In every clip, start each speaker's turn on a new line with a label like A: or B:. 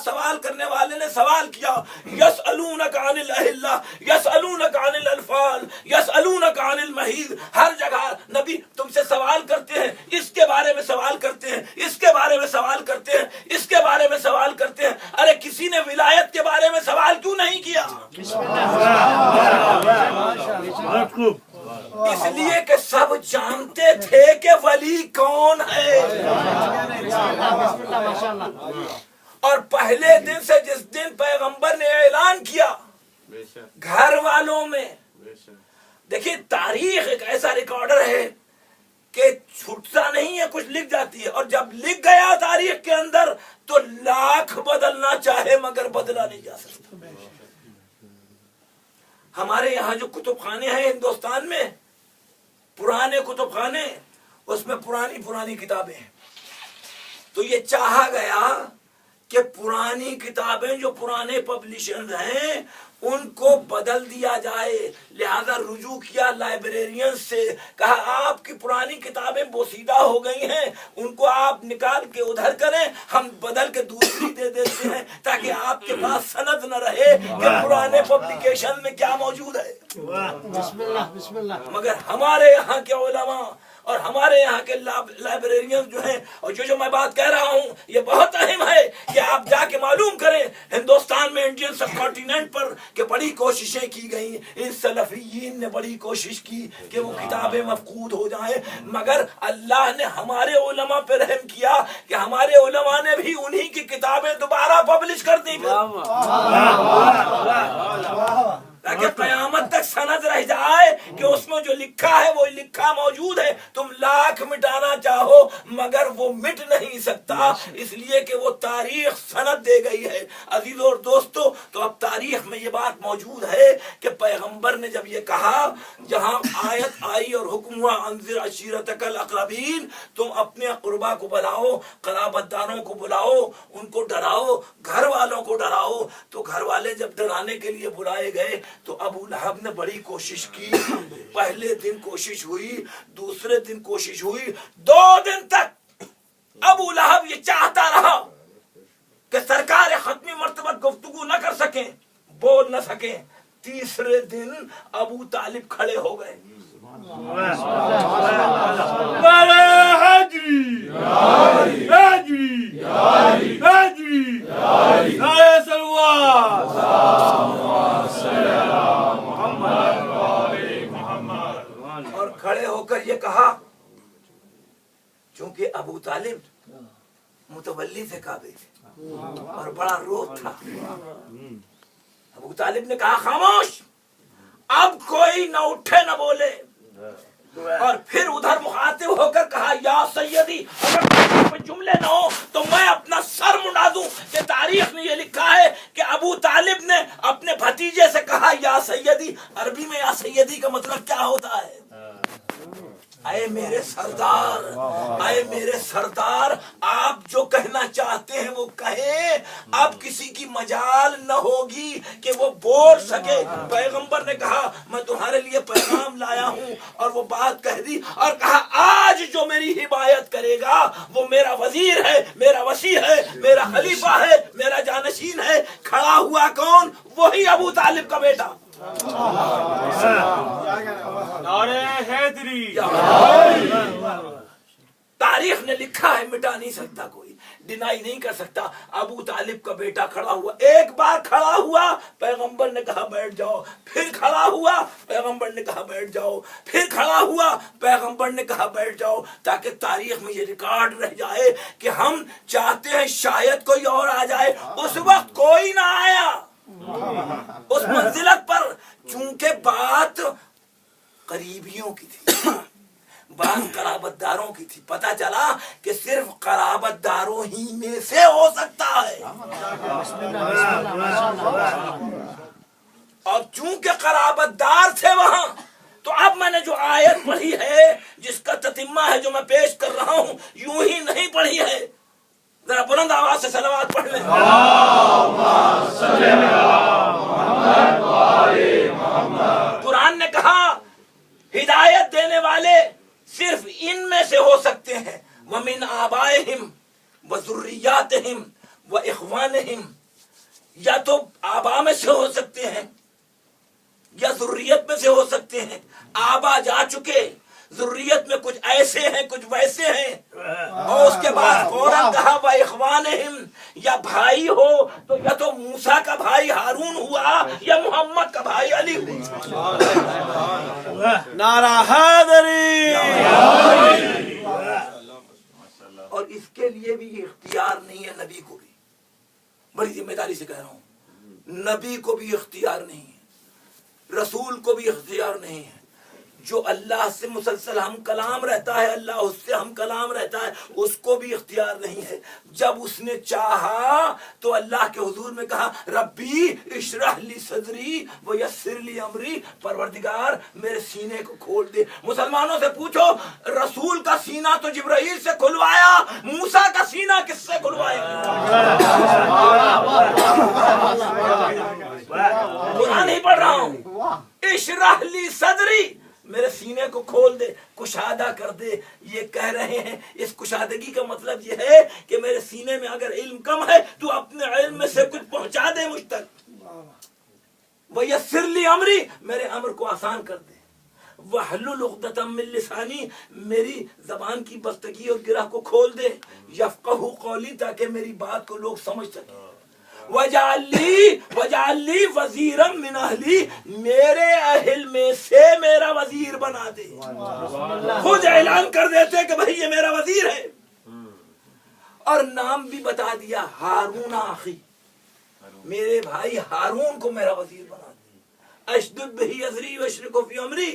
A: سوال کرنے والے نے سوال کیا، یسألونک عن الأہلہ، یسألونک عن الأنفال، یسألونک عن المحیض، ہر جگہ نبی تم سے سوال کرتے ہیں، اس کے بارے میں سوال کرتے ہیں، اس کے بارے میں سوال کرتے ہیں، اس کے بارے میں سوال کرتے ہیں۔ ارے کسی نے ولایت کے بارے میں سوال کیوں نہیں کیا؟ اس لیے کہ سب جانتے تھے کہ ولی کون ہے، اور پہلے دن سے جس دن پیغمبر نے اعلان کیا گھر والوں میں، دیکھیے تاریخ ایک ایسا ریکارڈر ہے کہ چھوٹتا نہیں ہے، کچھ لکھ جاتی ہے، اور جب لکھ گیا تاریخ کے اندر تو لاکھ بدلنا چاہے مگر بدلا نہیں جا سکتا۔ ہمارے یہاں جو کتب خانے ہیں ہندوستان میں، پرانے کتب خانے، اس میں پرانی کتابیں ہیں، تو یہ چاہا گیا کہ پرانی کتابیں جو پرانے پبلشرز ہیں ان کو بدل دیا جائے، لہذا رجوع کیا لائبریرین سے، کہا آپ کی پرانی کتابیں بوسیدہ ہو گئی ہیں، ان کو آپ نکال کے ادھر کریں، ہم بدل کے دوسری دے دیتے ہیں تاکہ آپ کے پاس سند نہ رہے کہ پرانے پبلیکیشن میں کیا موجود ہے۔
B: بسم اللہ۔
A: مگر ہمارے یہاں کے علماء اور ہمارے یہاں کے لائبریرین جو ہیں، اور جو میں بات کہہ رہا ہوں یہ بہت اہم ہے کہ آپ جا کے معلوم کریں ہندوستان میں، انڈین سب کانٹیننٹ پر، کہ بڑی کوششیں کی گئیں، ان سلفیین نے بڑی کوشش کی کہ وہ کتابیں مفقود ہو جائیں، مگر اللہ نے ہمارے علماء پہ رحم کیا کہ ہمارے علماء نے بھی انہی کی کتابیں دوبارہ پبلش کر دی، تاکہ قیامت تک سند رہ جائے کہ اس میں جو لکھا ہے وہ لکھا موجود ہے، تم لاکھ مٹانا چاہو مگر وہ مٹ نہیں سکتا، اس لیے کہ وہ تاریخ سند دے گئی ہے۔ عزیزوں اور دوستو، تو اب تاریخ میں یہ بات موجود ہے کہ پیغمبر نے جب یہ کہا، جہاں آیت آئی اور حکم ہوا انذر عشیرتک الاقربین، تم اپنے قربا کو بلاؤ، قرابت داروں کو بلاؤ، ان کو ڈراؤ، گھر والوں کو ڈراؤ، تو گھر والے جب ڈرانے کے لیے بلائے گئے تو ابو لہب نے بڑی کوشش کی، پہلے دن کوشش ہوئی، دوسرے دن کوشش ہوئی، 2 دن تک ابو لہب یہ چاہتا رہا کہ سرکار ختمی مرتبہ گفتگو نہ کر سکیں، بول نہ سکیں۔ تیسرے دن ابو طالب کھڑے ہو گئے، اور کھڑے ہو کر یہ کہا، چونکہ ابو طالب متولی تھے کعبے کے اور بڑا روح تھا، ابو طالب نے کہا خاموش، اب کوئی نہ اٹھے نہ بولے، اور پھر ادھر مخاطب ہو کر کہا یا سیدی، اگر جملے نہ ہو تو میں اپنا سر منڈا دوں کہ تاریخ میں یہ لکھا ہے کہ ابو طالب نے اپنے بھتیجے سے کہا یا سیدی۔ عربی میں یا سیدی کا مطلب کیا ہوتا ہے؟ اے میرے سردار، اے میرے سردار، آپ جو کہنا چاہتے ہیں وہ کہیں، اب کسی کی مجال نہ ہوگی کہ وہ بول سکے۔ پیغمبر نے کہا میں تمہارے لیے پیغام لایا ہوں، اور وہ بات کہہ دی اور کہا آج جو میری حمایت کرے گا وہ میرا وزیر ہے، میرا وصی ہے، میرا خلیفہ ہے، میرا جانشین ہے۔ کھڑا ہوا کون؟ وہی ابو طالب کا بیٹا۔
C: نعرہ حیدری۔
A: تاریخ نے لکھا ہے، مٹا نہیں سکتا کوئی، ڈینائی نہیں کر سکتا۔ ابو طالب کا بیٹا کھڑا ہوا، ایک بار کھڑا ہوا، پیغمبر نے کہا بیٹھ جاؤ، پھر کھڑا ہوا، پیغمبر نے کہا بیٹھ جاؤ، پھر کھڑا ہوا، پیغمبر نے کہا بیٹھ جاؤ، تاکہ تاریخ میں یہ ریکارڈ رہ جائے کہ ہم چاہتے ہیں شاید کوئی اور آ جائے۔ اس وقت کوئی نہ آیا اس منزلت پر، چونکہ بات قریبیوں کی تھی، بات قرابت داروں کی تھی، پتا چلا کہ صرف قرابت داروں ہی میں سے ہو سکتا ہے، اور چونکہ قرابت دار تھے وہاں، تو اب میں نے جو آیت پڑھی ہے جس کا تتمہ ہے جو میں پیش کر رہا ہوں، یوں ہی نہیں پڑھی ہے، ذرا بلند آواز سے صلوات پڑھ لیں۔ قرآن نے کہا ہدایت دینے والے صرف ان میں سے ہو سکتے ہیں، وَمِنْ آبَائِهِمْ وَذُرِّيَّاتِهِمْ وإخوانہم، یا تو آبا میں سے ہو سکتے ہیں یا ذریت میں سے ہو سکتے ہیں. آبا جا چکے، ذریت میں کچھ ایسے ہیں کچھ ویسے ہیں. اور اس کے بعد فوراً کہا وإخوانہم، یا بھائی ہو تو یا تو موسیٰ کا بھائی ہارون ہوا یا محمد کا بھائی علی ہوا.
C: نعرہ حیدری.
A: اور اس کے لیے بھی اختیار نہیں ہے نبی کو بھی، بڑی ذمہ داری سے کہہ رہا ہوں، نبی کو بھی اختیار نہیں ہے، رسول کو بھی اختیار نہیں ہے. جو اللہ سے مسلسل ہم کلام رہتا ہے، اللہ اس سے ہم کلام رہتا ہے، اس کو بھی اختیار نہیں ہے. جب اس نے چاہا تو اللہ کے حضور میں کہا ربی اشرح لی صدری ویسر لی امری، پروردگار میرے سینے کو کھول دے. مسلمانوں سے پوچھو، رسول کا سینہ تو جبرائیل سے کھلوایا، موسیٰ کا سینہ کس سے کھلوایا؟ قرآن نہیں پڑھ رہا ہوں. اشرح لی صدری، میرے سینے کو کھول دے، کشادہ کر دے. یہ کہہ رہے ہیں اس کشادگی کا مطلب یہ ہے کہ میرے سینے میں اگر علم کم ہے تو اپنے علم میں سے کچھ پہنچا دے مجھ تک. وَيَسِّرْ لِي أَمْرِي، میرے امر کو آسان کر دے. وَحْلُلْ عُقْدَةً مِّن لِّسَانِي، میری زبان کی بستگی اور گرہ کو کھول دے. يَفْقَهُ قَوْلِي، تاکہ میری بات کو لوگ سمجھ سکیں. وَجَعَلْ لِي وَزِيرًا مِّنْ أَهْلِي، میرے اہل میں سے میرا وزیر بنا دے. خود اعلان کر دیتے کہ بھائی یہ میرا وزیر ہے. اور نام بھی بتا دیا، ہارون اخی، میرے بھائی ہارون کو میرا وزیر بنا دے. اشدد بہ اذری واشرکہ فی امری،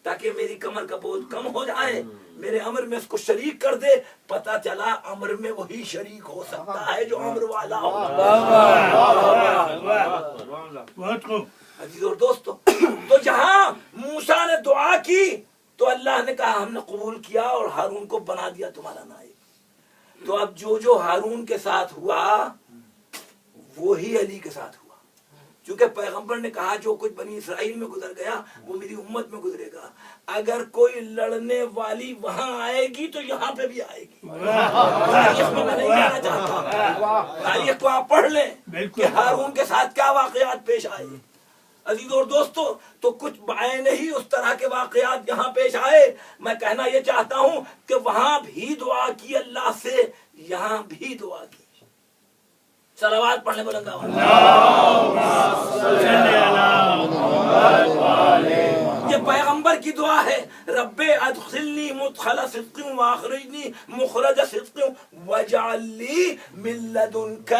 A: تاکہ میری کمر کا بوجھ کم ہو جائے، میرے امر میں اس کو شریک کر دے. پتا چلا امر میں وہی شریک ہو سکتا ہے جو امر والا ہو. عزیز اور دوستو، تو جہاں موسیٰ نے دعا کی تو اللہ نے کہا ہم نے قبول کیا اور ہارون کو بنا دیا تمہارا نائب. تو اب جو ہارون کے ساتھ ہوا وہی علی کے ساتھ ہوا. چونکہ پیغمبر نے کہا جو کچھ بنی اسرائیل میں گزر گیا وہ میری امت میں گزرے گا. اگر کوئی لڑنے والی وہاں آئے گی تو یہاں پہ بھی آئے گی. تاریخ میں نہیں کہنا چاہتا، تاریخ کو آپ پڑھ لیں کہ ہارون کے ساتھ کیا واقعات پیش آئے. عزیز اور دوستو، تو کچھ بعین ہی اس طرح کے واقعات یہاں پیش آئے. میں کہنا یہ چاہتا ہوں کہ وہاں بھی دعا کی اللہ سے، یہاں بھی دعا کی. صلوات پڑھنے بلند آواز. یہ پیغمبر کی دعا ہے، رب ادخلنی مدخل صدق واخرجنی مخرج صدق واجعل لی من لدنک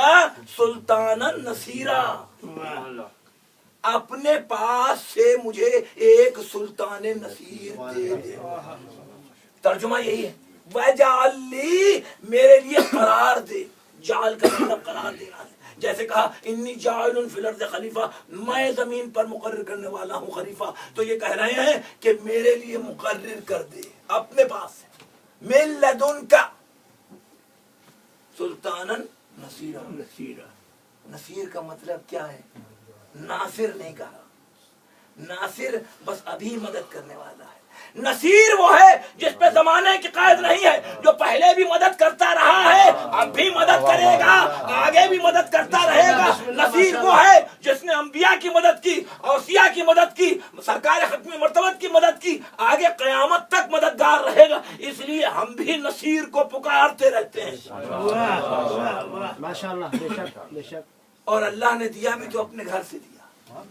A: سلطانا نصیرا. اپنے پاس سے مجھے ایک سلطان نصیر دے دے. ترجمہ یہی ہے، واجعل لی، میرے لیے قرار دے. جعل کا مطلب قرار دینا ہے. جیسے کہا انی جاعل فی الارض خلیفہ، میں زمین پر مقرر کرنے والا ہوں خلیفہ. تو یہ کہہ رہے ہیں کہ میرے لیے مقرر کر دے اپنے پاس سے، من لدنک سلطانا نصیرا. نصیر کا مطلب کیا ہے؟ ناصر نہیں کہا، ناصر بس ابھی مدد کرنے والا ہے. نصیر وہ ہے جس پہ زمانے کی قید نہیں ہے، جو پہلے بھی مدد کرتا رہا ہے، اب بھی مدد کرے گا، آگے بھی مدد کرتا رہے گا. نصیر وہ ہے جس نے انبیاء کی مدد کی، اوصیاء کی مدد کی، سرکار ختم مرتبت کی مدد کی، آگے قیامت تک مددگار رہے گا. اس لیے ہم بھی نصیر کو پکارتے رہتے ہیں.
B: ماشاءاللہ، بے شک بے شک. اور
A: اللہ نے دیا بھی تو اپنے گھر سے دیا.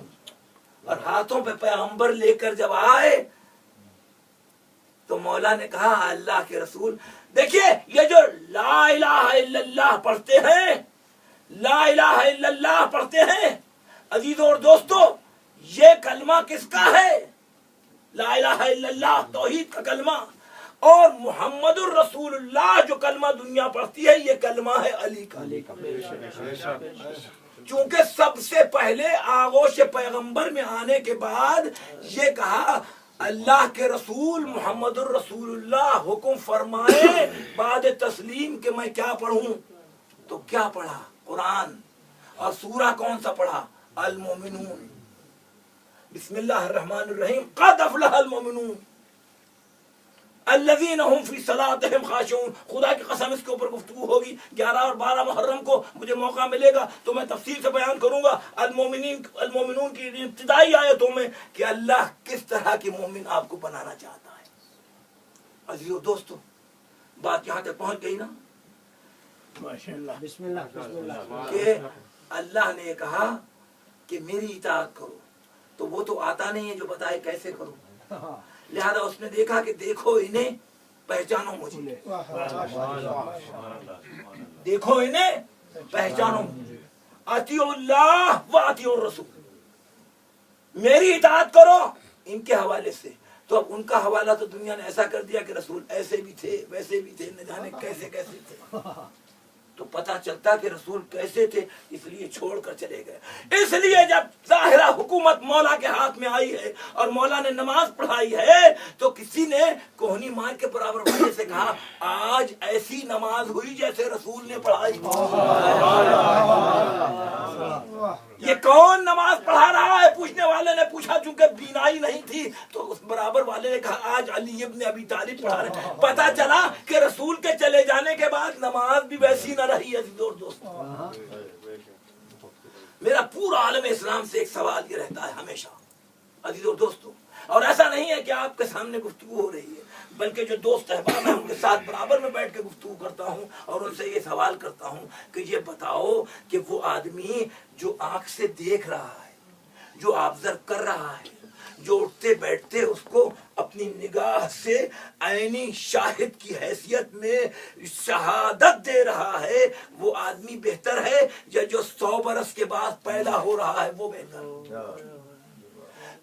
A: اور ہاتھوں پہ پیغمبر لے کر جب آئے تو مولا نے کہا اللہ کے رسول، دیکھیے یہ جو لا الہ الا اللہ پڑھتے ہیں، لا الہ الا اللہ پڑھتے ہیں، عزیزوں اور دوستو، یہ کلمہ کس کا ہے؟ لا الہ الا اللہ توحید کا کلمہ. اور محمد الرسول اللہ جو کلمہ دنیا پڑھتی ہے، یہ کلمہ ہے علی کا. چونکہ سب سے پہلے آغوش پیغمبر میں آنے کے بعد یہ کہا اللہ کے رسول محمد الرسول اللہ حکم فرمائے بعد تسلیم کہ میں کیا پڑھوں. تو کیا پڑھا؟ قرآن. اور سورہ کون سا پڑھا؟ المومنون. بسم اللہ الرحمن الرحیم، قد افلح المومنون. الذین هم فی صلاتهم خاشعون. خدا کی قسم اس کے اوپر گفتگو ہوگی 11 اور 12 محرم کو مجھے موقع ملے گا تو میں تفصیل سے بیان کروں گا المومنون کی ابتدائی آیتوں میں کہ اللہ کس طرح کی مومن آپ کو بنانا چاہتا ہے. عزیزو دوستو بات یہاں تک پہنچ گئی نا
B: ماشاءاللہ. بسم اللہ
A: کہ اللہ نے کہا کہ میری اطاعت کرو تو وہ تو آتا نہیں ہے جو بتائے کیسے کرو. لہذا اس نے دیکھا کہ دیکھو انہیں پہچانو مجھے, دیکھو انہیں پہچانو مجھے. اطیعوا اللہ و اطیعوا الرسول, میری اطاعت کرو ان کے حوالے سے. تو اب ان کا حوالہ تو دنیا نے ایسا کر دیا کہ رسول ایسے بھی تھے ویسے بھی تھے, نہ جانے کیسے کیسے تھے. تو پتہ چلتا کہ رسول کیسے تھے, اس لیے چھوڑ کر چلے گئے. اس لیے جب ظاہرہ حکومت مولا کے ہاتھ میں آئی ہے اور مولا نے نماز پڑھائی ہے تو کسی نے کوہنی مار کے برابر بھائی سے کہا آج ایسی نماز ہوئی جیسے رسول نے پڑھائی. یہ کون نماز پڑھا رہا ہے؟ پوچھنے والے نے پوچھا, چونکہ بینائی نہیں تھی تو اس برابر والے نے کہا آج علی ابن ابی طالب پڑھا رہے ہیں. پتہ چلا کہ رسول کے چلے جانے کے بعد نماز بھی ویسی نہ رہی ہے. دوستو میرا پورا عالم اسلام سے ایک سوال یہ رہتا ہے ہمیشہ عزیز اور دوستو, اور ایسا نہیں ہے کہ آپ کے سامنے گفتگو ہو رہی ہے بلکہ جو دوست احباب ہیں ان کے ساتھ برابر میں بیٹھ کے گفتگو کرتا ہوں اور ان سے یہ سوال کرتا ہوں کہ یہ بتاؤ کہ وہ آدمی جو آنکھ سے دیکھ رہا ہے, جو آبزرو کر رہا ہے, جو اٹھتے بیٹھتے اس کو اپنی نگاہ سے عینی شاہد کی حیثیت میں شہادت دے رہا ہے, وہ آدمی بہتر ہے یا جو 100 برس کے بعد پیدا ہو رہا ہے وہ بہتر؟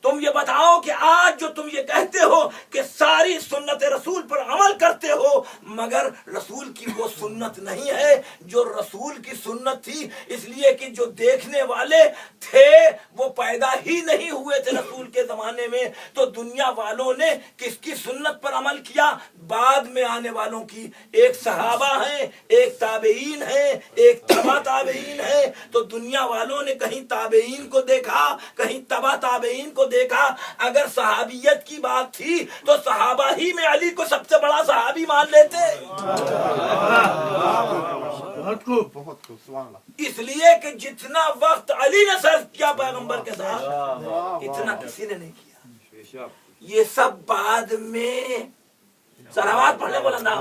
A: تم یہ بتاؤ کہ آج جو تم یہ کہتے ہو کہ ساری سنت رسول پر عمل کرتے ہو مگر رسول کی وہ سنت نہیں ہے جو رسول کی سنت تھی, اس لیے کہ جو دیکھنے والے تھے وہ پیدا ہی نہیں ہوئے تھے رسول کے زمانے میں, تو دنیا والوں نے کس کی سنت پر عمل کیا؟ بعد میں آنے والوں کی. ایک صحابہ ہیں, ایک تابعین ہیں, ایک تبع تابعین ہیں. تو دنیا والوں نے کہیں تابعین کو دیکھا, کہیں تبع تابعین کو دیکھا. اگر صحابیت کی بات تھی تو صحابہ ہی میں علی کو سب سے بڑا صحابی مان لیتے. اس لیے کہ جتنا وقت علی نے صرف کیا پیغمبر کے ساتھ اتنا کسی نے نہیں کیا. یہ سب بعد میں صلوات پڑھنے بولنا.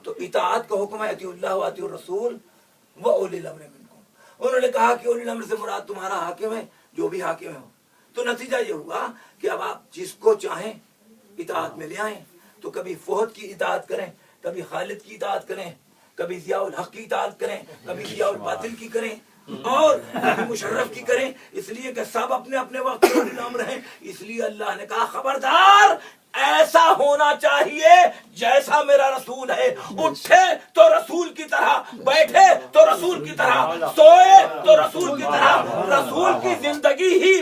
A: تو اطاعت کا حکم ہے اطیعوا اللہ و اطیعوا الرسول و اولی الامر منکم. انہوں نے کہا کہ اولی الامر سے مراد تمہارا حاکم ہے, جو بھی حاکم ہے. تو نتیجہ یہ ہوا کہ اب آپ جس کو چاہیں اطاعت میں لے آئیں. تو کبھی فہد کی اطاعت کریں, کبھی خالد کی اطاعت کریں, کبھی ضیاء الحق کی اطاعت کریں, کبھی ضیاء الباطل کی کریں اور کبھی مشرف کی کریں, اس لیے کہ سب اپنے اپنے وقت میں اولی الامر ہیں. اس لیے اللہ نے کہا خبردار ایسا ہونا چاہیے جیسا میرا رسول ہے. اٹھے تو رسول کی طرح, بیٹھے تو رسول کی طرح, سوئے تو رسول کی طرح. رسول کی زندگی ہی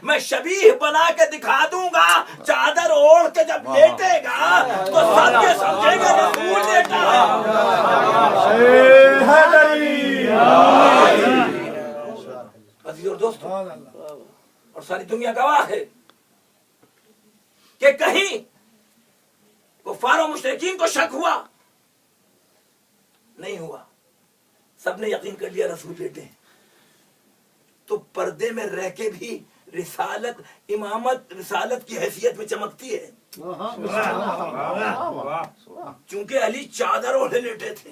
A: میں شبیہ بنا کے دکھا دوں گا. چادر اوڑھ کے جب لیٹے گا تو سب یہ سمجھیں گے رسول لیٹا ہے. عزیز اور دوستو, اور ساری دنیا گواہ ہے کہ کہیں کفار و مشرکین کو شک ہوا نہیں ہوا, سب نے یقین کر لیا رسول بیٹے ہیں. تو پردے میں رہ کے بھی رسالت, امامت رسالت کی حیثیت میں چمکتی ہے چونکہ علی چادر اوڑھے لیٹے تھے.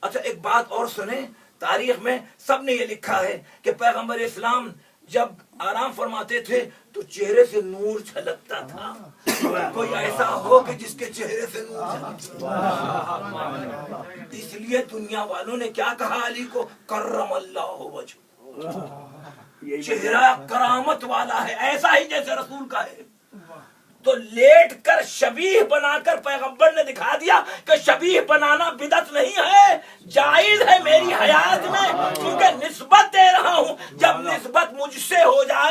A: اچھا ایک بات اور سنیں, تاریخ میں سب نے یہ لکھا ہے کہ پیغمبر اسلام جب آرام فرماتے تھے تو چہرے سے نور چھلکتا تھا. کوئی ایسا ہو کہ جس کے چہرے سے نور چھلکتا. اس لیے دنیا والوں نے کیا کہا علی کو, کرم اللہ وجہ, چہرہ کرامت والا ہے, ایسا ہی جیسے رسول کا ہے. تو لیٹ کر شبیہ بنا کر پیغمبر نے دکھا دیا کہ شبیہ بنانا بدعت نہیں ہے, جائز ہے میری حیات میں, کیونکہ نسبت دے رہا ہوں. جب نسبت مجھ سے ہو جائے